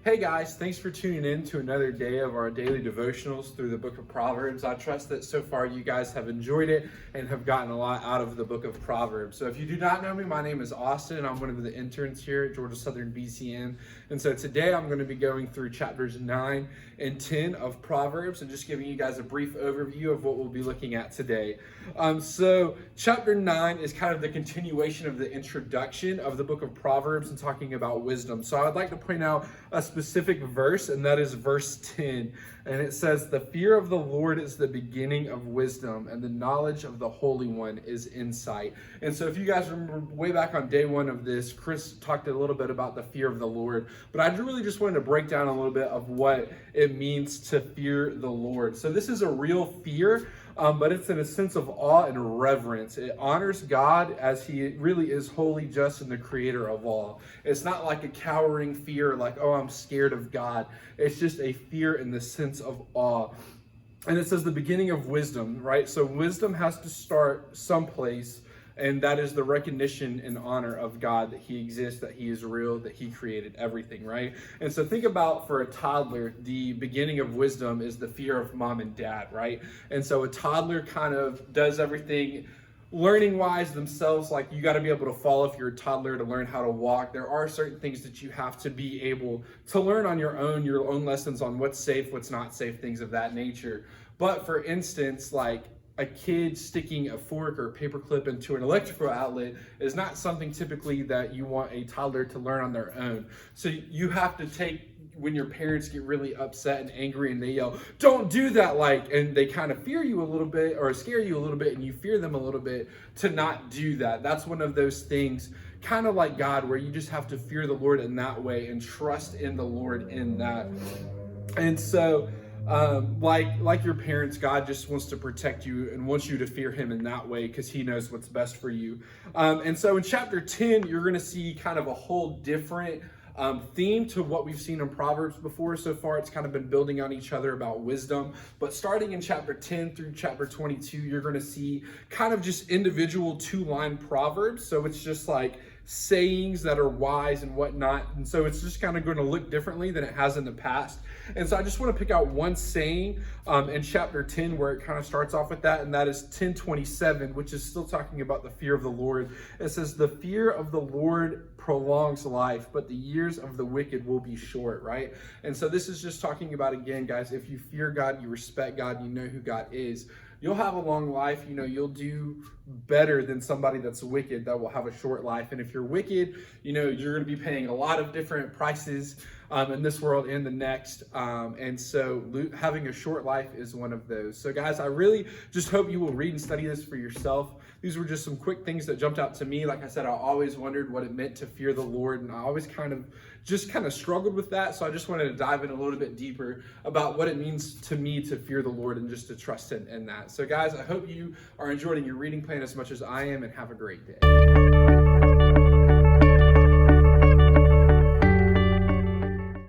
Hey guys, thanks for tuning in to another day of our daily devotionals through the book of Proverbs. I trust that so far you guys have enjoyed it and have gotten a lot out of the book of Proverbs. So if you do not know me, my name is Austin and I'm one of the interns here at Georgia Southern BCN. And so today I'm going to be going through chapters 9 and 10 of Proverbs and just giving you guys a brief overview of what we'll be looking at today. So chapter 9 is kind of the continuation of the introduction of the book of Proverbs and talking about wisdom. So I'd like to point out a specific verse, and that is verse 10. And it says, "The fear of the Lord is the beginning of wisdom, and the knowledge of the Holy One is insight." And so if you guys remember way back on day one of this, Chris talked a little bit about the fear of the Lord, but I really just wanted to break down a little bit of what it means to fear the Lord. So this is a real fear, but it's in a sense of awe and reverence. It honors God as he really is holy, just, and the creator of all. It's not like a cowering fear, like, oh, I'm scared of God. It's just a fear in the sense of awe. And it says the beginning of wisdom, right? So wisdom has to start someplace, and that is the recognition and honor of God, that he exists, that he is real, that he created everything, right? And so think about, for a toddler, the beginning of wisdom is the fear of mom and dad, right? And so a toddler kind of does everything learning wise themselves. Like, you got to be able to fall if you're a toddler to learn how to walk. There are certain things that you have to be able to learn on your own lessons on what's safe, what's not safe, things of that nature. But for instance, like, a kid sticking a fork or a paper clip into an electrical outlet is not something typically that you want a toddler to learn on their own. So you have to take, when your parents get really upset and angry and they yell, "Don't do that," and they kind of fear you a little bit or scare you a little bit, and you fear them a little bit to not do that. That's one of those things, kind of like God, where you just have to fear the Lord in that way and trust in the Lord in that. And so like your parents, God just wants to protect you and wants you to fear him in that way because he knows what's best for you. And so in chapter 10, you're going to see kind of a whole different theme to what we've seen in Proverbs before. So far, it's kind of been building on each other about wisdom. But starting in chapter 10 through chapter 22, you're going to see kind of just individual 2-line proverbs. So it's just like sayings that are wise and whatnot. And so it's just kind of going to look differently than it has in the past. And so I just want to pick out one saying in chapter 10 where it kind of starts off with that, and that is 10:27, which is still talking about the fear of the Lord. It says, "The fear of the Lord prolongs life, but the years of the wicked will be short," right? And so this is just talking about, again, guys, if you fear God, you respect God, you know who God is, you'll have a long life. You'll do better than somebody that's wicked that will have a short life. And if you're wicked, you're going to be paying a lot of different prices in this world and the next. And so having a short life is one of those. So guys, I really just hope you will read and study this for yourself. These were just some quick things that jumped out to me. Like I said, I always wondered what it meant to fear the Lord, and I always kind of struggled with that. So I just wanted to dive in a little bit deeper about what it means to me to fear the Lord and just to trust in that. So guys, I hope you are enjoying your reading plan as much as I am, and have a great day.